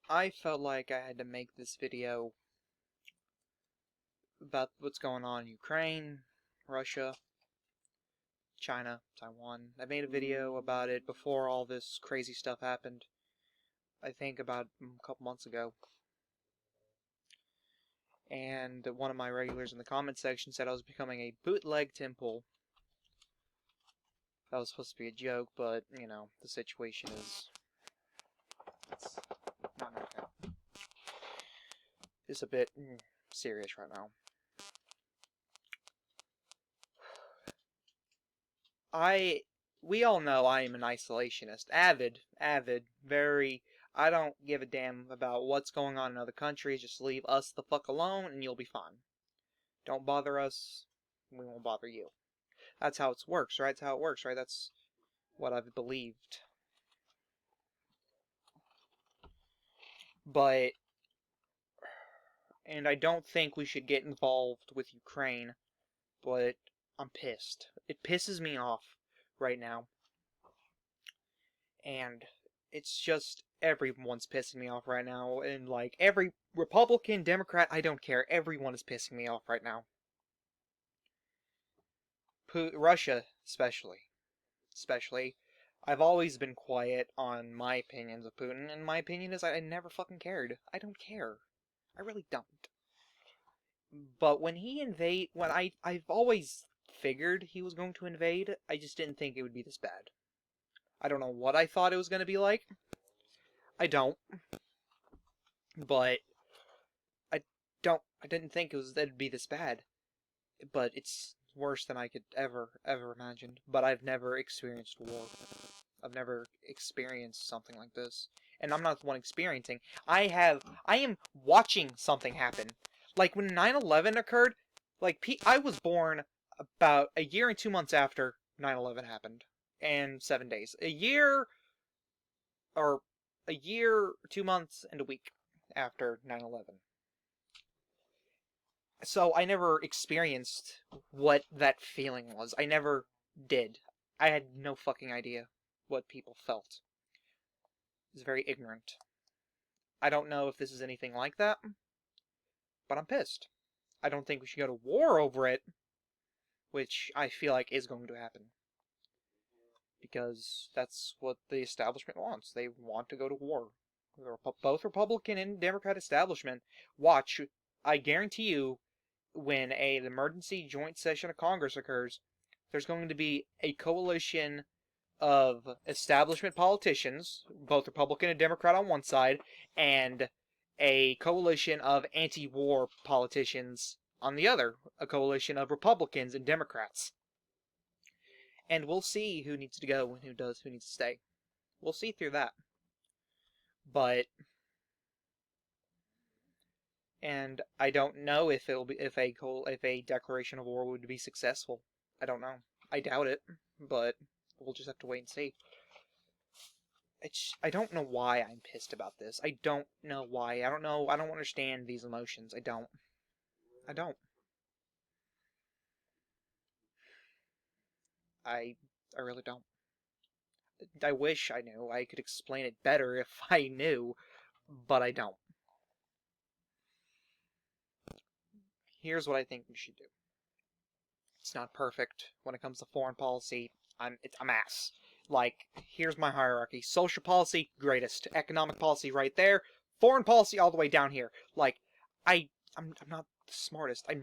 I felt like I had to make this video about what's going on in Ukraine, Russia, China, Taiwan. I made a video about it before all this crazy stuff happened. I think about a couple months ago. And one of my regulars in the comment section said I was becoming a bootleg temple. That was supposed to be a joke, but, you know, the situation is... it's not okay. It's a bit serious right now. We all know I am an isolationist. Avid, very... I don't give a damn about what's going on in other countries. Just leave us the fuck alone and you'll be fine. Don't bother us, we won't bother you. That's how it works, right? That's how it works, right? That's what I've believed. But... and I don't think we should get involved with Ukraine, but I'm pissed. It pisses me off right now. And it's just, everyone's pissing me off right now. And, like, every Republican, Democrat, I don't care. Everyone is pissing me off right now. Russia, especially. I've always been quiet on my opinions of Putin, and my opinion is I never fucking cared. I don't care. I really don't. But when I've always figured he was going to invade, I just didn't think it would be this bad. I don't know what I thought it was going to be like. I don't. But I didn't think it'd be this bad. But it's worse than I could ever imagine. But I've never experienced war. I've never experienced something like this. And I'm not the one experiencing. I am watching something happen. Like when 9/11 occurred, I was born about a year and 2 months after 9/11 happened. And 7 days. A year, 2 months, and a week after 9/11. So I never experienced what that feeling was. I never did. I had no fucking idea what people felt. It was very ignorant. I don't know if this is anything like that, but I'm pissed. I don't think we should go to war over it, which I feel like is going to happen. Because that's what the establishment wants. They want to go to war. Both Republican and Democrat establishment. Watch, I guarantee you, when an emergency joint session of Congress occurs, there's going to be a coalition of establishment politicians, both Republican and Democrat on one side, and a coalition of anti-war politicians on the other, a coalition of Republicans and Democrats. And we'll see who needs to go and who needs to stay. We'll see through that. But, and I don't know if a declaration of war would be successful. I don't know. I doubt it, but we'll just have to wait and see. I don't know why I'm pissed about this. I don't know why. I don't understand these emotions. I don't. I really don't. I wish I knew. I could explain it better if I knew, but I don't. Here's what I think we should do. It's not perfect when it comes to foreign policy. I'm ass. Like, here's my hierarchy. Social policy, greatest. Economic policy right there. Foreign policy all the way down here. Like, I'm not the smartest. I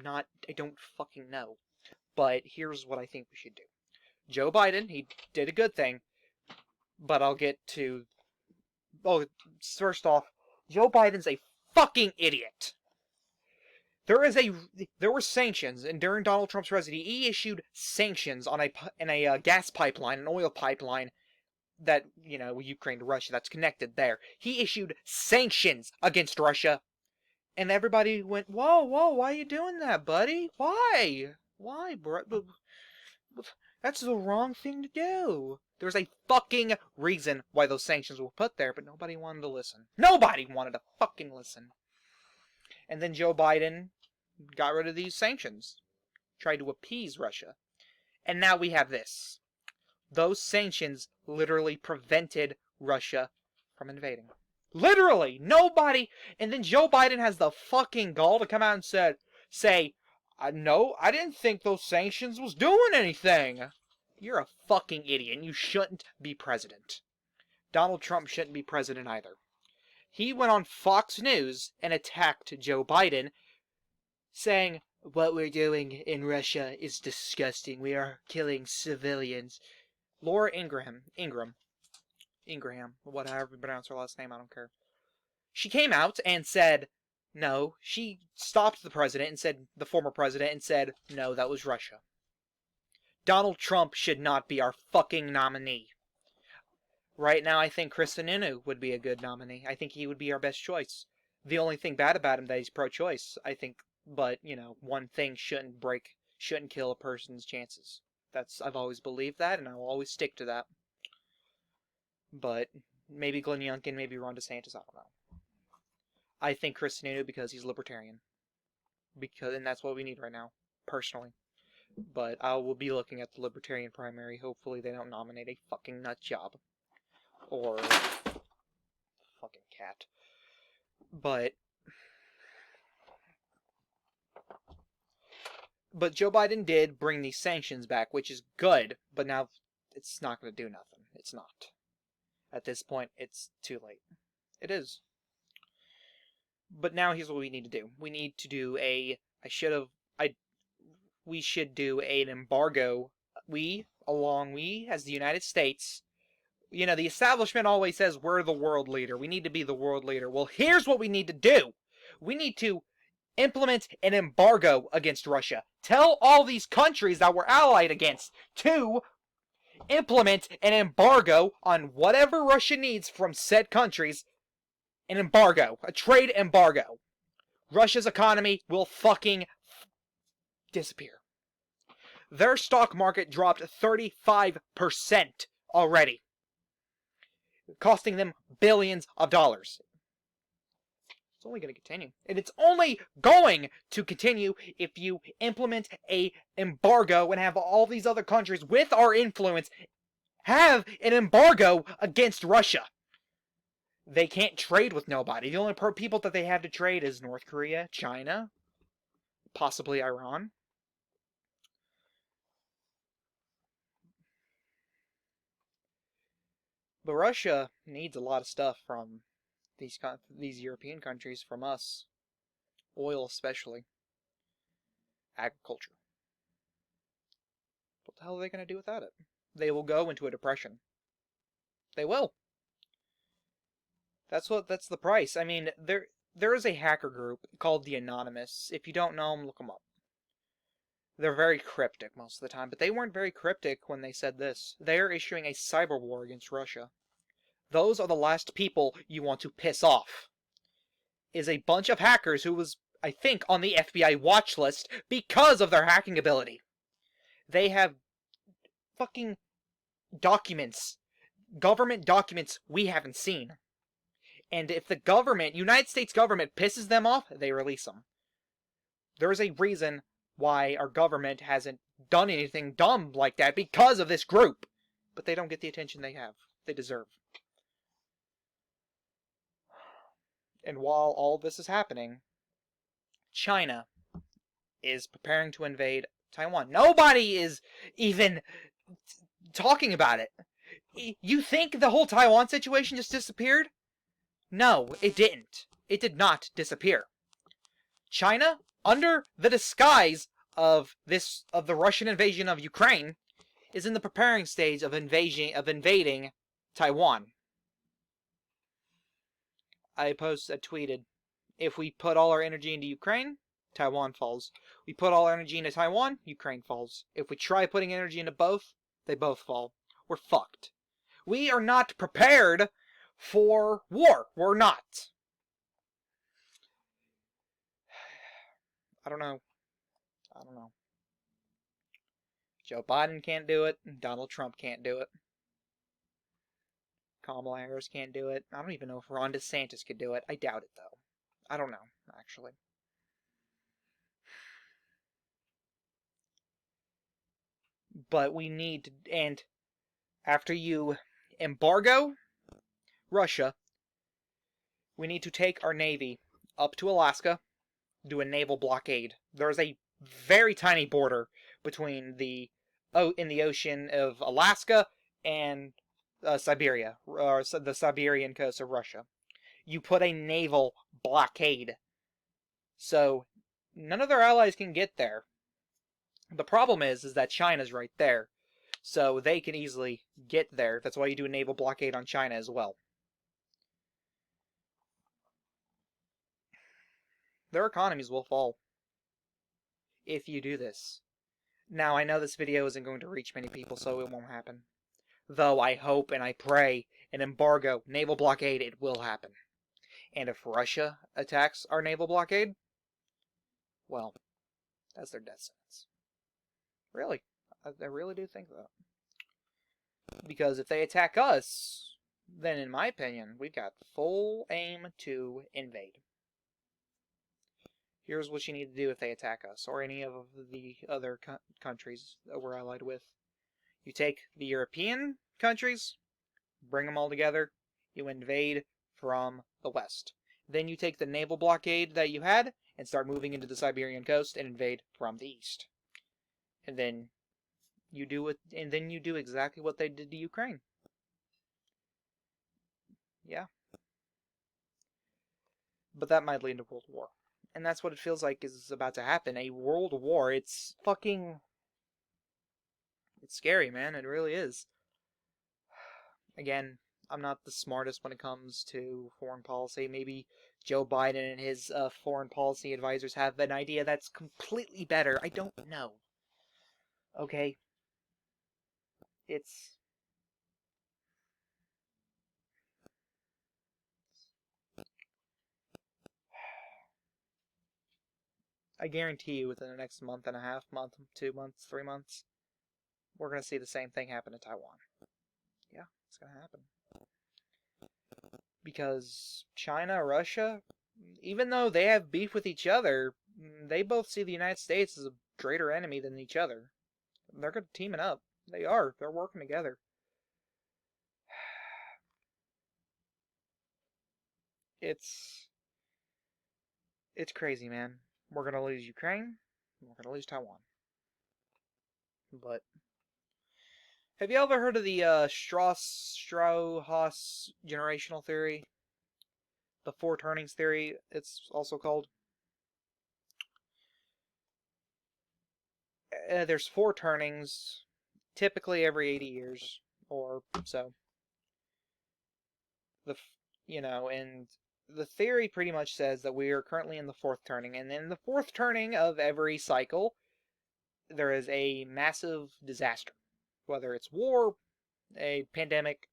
don't fucking know. But here's what I think we should do. Joe Biden, he did a good thing. But I'll get to... oh, first off, Joe Biden's a fucking idiot. There were sanctions, and during Donald Trump's presidency, he issued sanctions on a gas pipeline, an oil pipeline that, you know, Ukraine to Russia, that's connected there. He issued sanctions against Russia, and everybody went, whoa, why are you doing that, buddy? Why, bro? That's the wrong thing to do. There's a fucking reason why those sanctions were put there, but nobody wanted to listen. Nobody wanted to fucking listen. And then Joe Biden got rid of these sanctions, tried to appease Russia. And now we have this. Those sanctions literally prevented Russia from invading. Literally, nobody. And then Joe Biden has the fucking gall to come out and say, no, I didn't think those sanctions was doing anything. You're a fucking idiot, and you shouldn't be president. Donald Trump shouldn't be president either. He went on Fox News and attacked Joe Biden, saying, what we're doing in Russia is disgusting. We are killing civilians. Laura Ingraham, whatever you pronounce her last name, I don't care. She came out and said, no, she stopped the president and said, the former president, and said, no, that was Russia. Donald Trump should not be our fucking nominee. Right now, I think Chris Sununu would be a good nominee. I think he would be our best choice. The only thing bad about him that he's pro-choice, I think, but, you know, one thing shouldn't kill a person's chances. I've always believed that, and I will always stick to that. But maybe Glenn Youngkin, maybe Ron DeSantis, I don't know. I think Chris Sununu because he's libertarian. And that's what we need right now, personally. But I will be looking at the libertarian primary. Hopefully they don't nominate a fucking nut job. Or fucking cat. But Joe Biden did bring these sanctions back, which is good, but now it's not going to do nothing. It's not. At this point, it's too late. It is. But now here's what we need to do. We need to do we should do an embargo. We, as the United States, you know, the establishment always says we're the world leader. We need to be the world leader. Well, here's what we need to do. We need to implement an embargo against Russia. Tell all these countries that we're allied against to implement an embargo on whatever Russia needs from said countries. An embargo. A trade embargo. Russia's economy will fucking disappear. Their stock market dropped 35% already, costing them billions of dollars. It's only going to continue. And it's only going to continue if you implement an embargo and have all these other countries with our influence have an embargo against Russia. They can't trade with nobody. The only people that they have to trade is North Korea, China, possibly Iran. But Russia needs a lot of stuff from these European countries, from us. Oil especially. Agriculture. What the hell are they going to do without it? They will go into a depression. They will. That's the price. I mean, there is a hacker group called the Anonymous. If you don't know them, look them up. They're very cryptic most of the time, but they weren't very cryptic when they said this. They are issuing a cyber war against Russia. Those are the last people you want to piss off. Is a bunch of hackers who was, I think, on the FBI watch list because of their hacking ability. They have fucking documents, government documents we haven't seen. And if the government, United States government, pisses them off, they release them. There is a reason why our government hasn't done anything dumb like that, because of this group. But they don't get the attention they deserve. And while all this is happening, China is preparing to invade Taiwan. Nobody is even talking about it. You think the whole Taiwan situation just disappeared? No, it didn't. It did not disappear. China, under the disguise of the Russian invasion of Ukraine, is in the preparing stage of invading Taiwan. I tweeted, if we put all our energy into Ukraine, Taiwan falls. We put all our energy into Taiwan, Ukraine falls. If we try putting energy into both, they both fall. We're fucked. We are not prepared for war. We're not. I don't know. Joe Biden can't do it. Donald Trump can't do it. Kamala Harris can't do it. I don't even know if Ron DeSantis could do it. I doubt it, though. I don't know, actually. But we need to, and after you embargo Russia, We need to take our navy up to Alaska, do a naval blockade. There's a very tiny border between in the ocean of Alaska and Siberia, or the Siberian coast of Russia. You put a naval blockade, so none of their allies can get there. The problem is that China's right there, so they can easily get there. That's why you do a naval blockade on China as well. Their economies will fall if you do this. Now, I know this video isn't going to reach many people, so it won't happen. Though I hope and I pray an embargo, naval blockade, it will happen. And if Russia attacks our naval blockade, well, that's their death sentence. Really. I really do think that. Because if they attack us, then in my opinion, we've got full aim to invade. Here's what you need to do if they attack us, or any of the other countries that we're allied with. You take the European countries, bring them all together, you invade from the west. Then you take the naval blockade that you had, and start moving into the Siberian coast and invade from the east. And then you do exactly what they did to Ukraine. Yeah. But that might lead to World War. And that's what it feels like is about to happen. A world war. It's scary, man. It really is. Again, I'm not the smartest when it comes to foreign policy. Maybe Joe Biden and his foreign policy advisors have an idea that's completely better. I don't know. Okay? I guarantee you within the next month and a half, 2 months, 3 months, we're going to see the same thing happen in Taiwan. Yeah, it's going to happen. Because China, Russia, even though they have beef with each other, they both see the United States as a greater enemy than each other. They're going to team it up. They are. They're working together. It's crazy, man. We're going to lose Ukraine. We're going to lose Taiwan. But have you ever heard of the Strauss generational theory? The four turnings theory, it's also called. There's four turnings, typically every 80 years or so. And the theory pretty much says that we are currently in the fourth turning, and in the fourth turning of every cycle, there is a massive disaster. Whether it's war, a pandemic,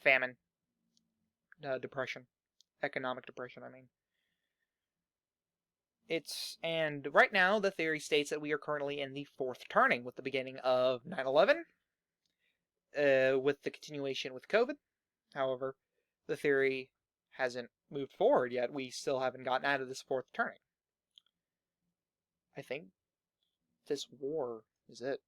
famine, depression, economic depression, I mean. And right now, the theory states that we are currently in the fourth turning, with the beginning of 9/11, with the continuation with COVID. However, the theory hasn't moved forward yet. We still haven't gotten out of this fourth turning. I think this war is it.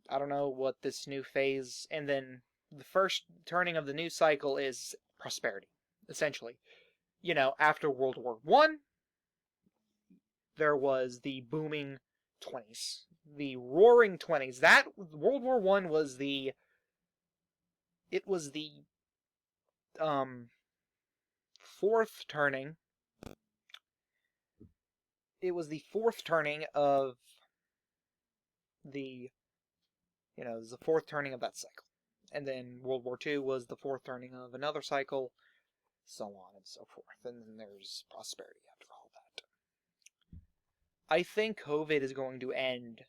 I don't know what this new phase, and then the first turning of the new cycle is prosperity, essentially. After World War I, there was the booming 20s, the roaring 20s. That World War I was the fourth turning. It was the fourth turning of the it was the fourth turning of that cycle. And then World War II was the fourth turning of another cycle, so on and so forth. And then there's prosperity after all that. I think COVID is going to end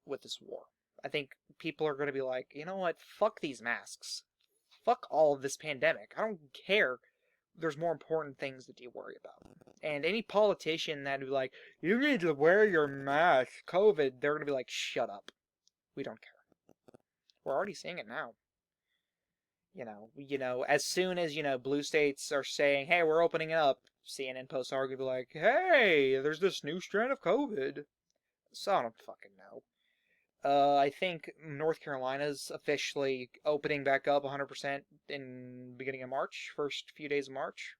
with this war. I think people are going to be like, you know what, fuck these masks. Fuck all of this pandemic. I don't care. There's more important things that you worry about. And any politician that would be like, you need to wear your mask, COVID, they're going to be like, shut up. We don't care. We're already seeing it now. As soon as, blue states are saying, hey, we're opening it up, CNN posts are going to be like, hey, there's this new strand of COVID. So I don't fucking know. I think North Carolina's officially opening back up 100% in beginning of March, first few days of March.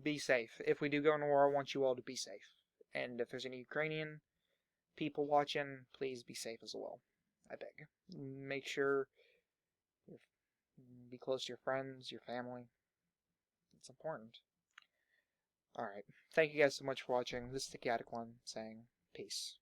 Be safe. If we do go into war, I want you all to be safe. And if there's any Ukrainian people watching, please be safe as well. I beg. Make sure you be close to your friends, your family. It's important. Alright. Thank you guys so much for watching. This is the Chaotic One saying peace.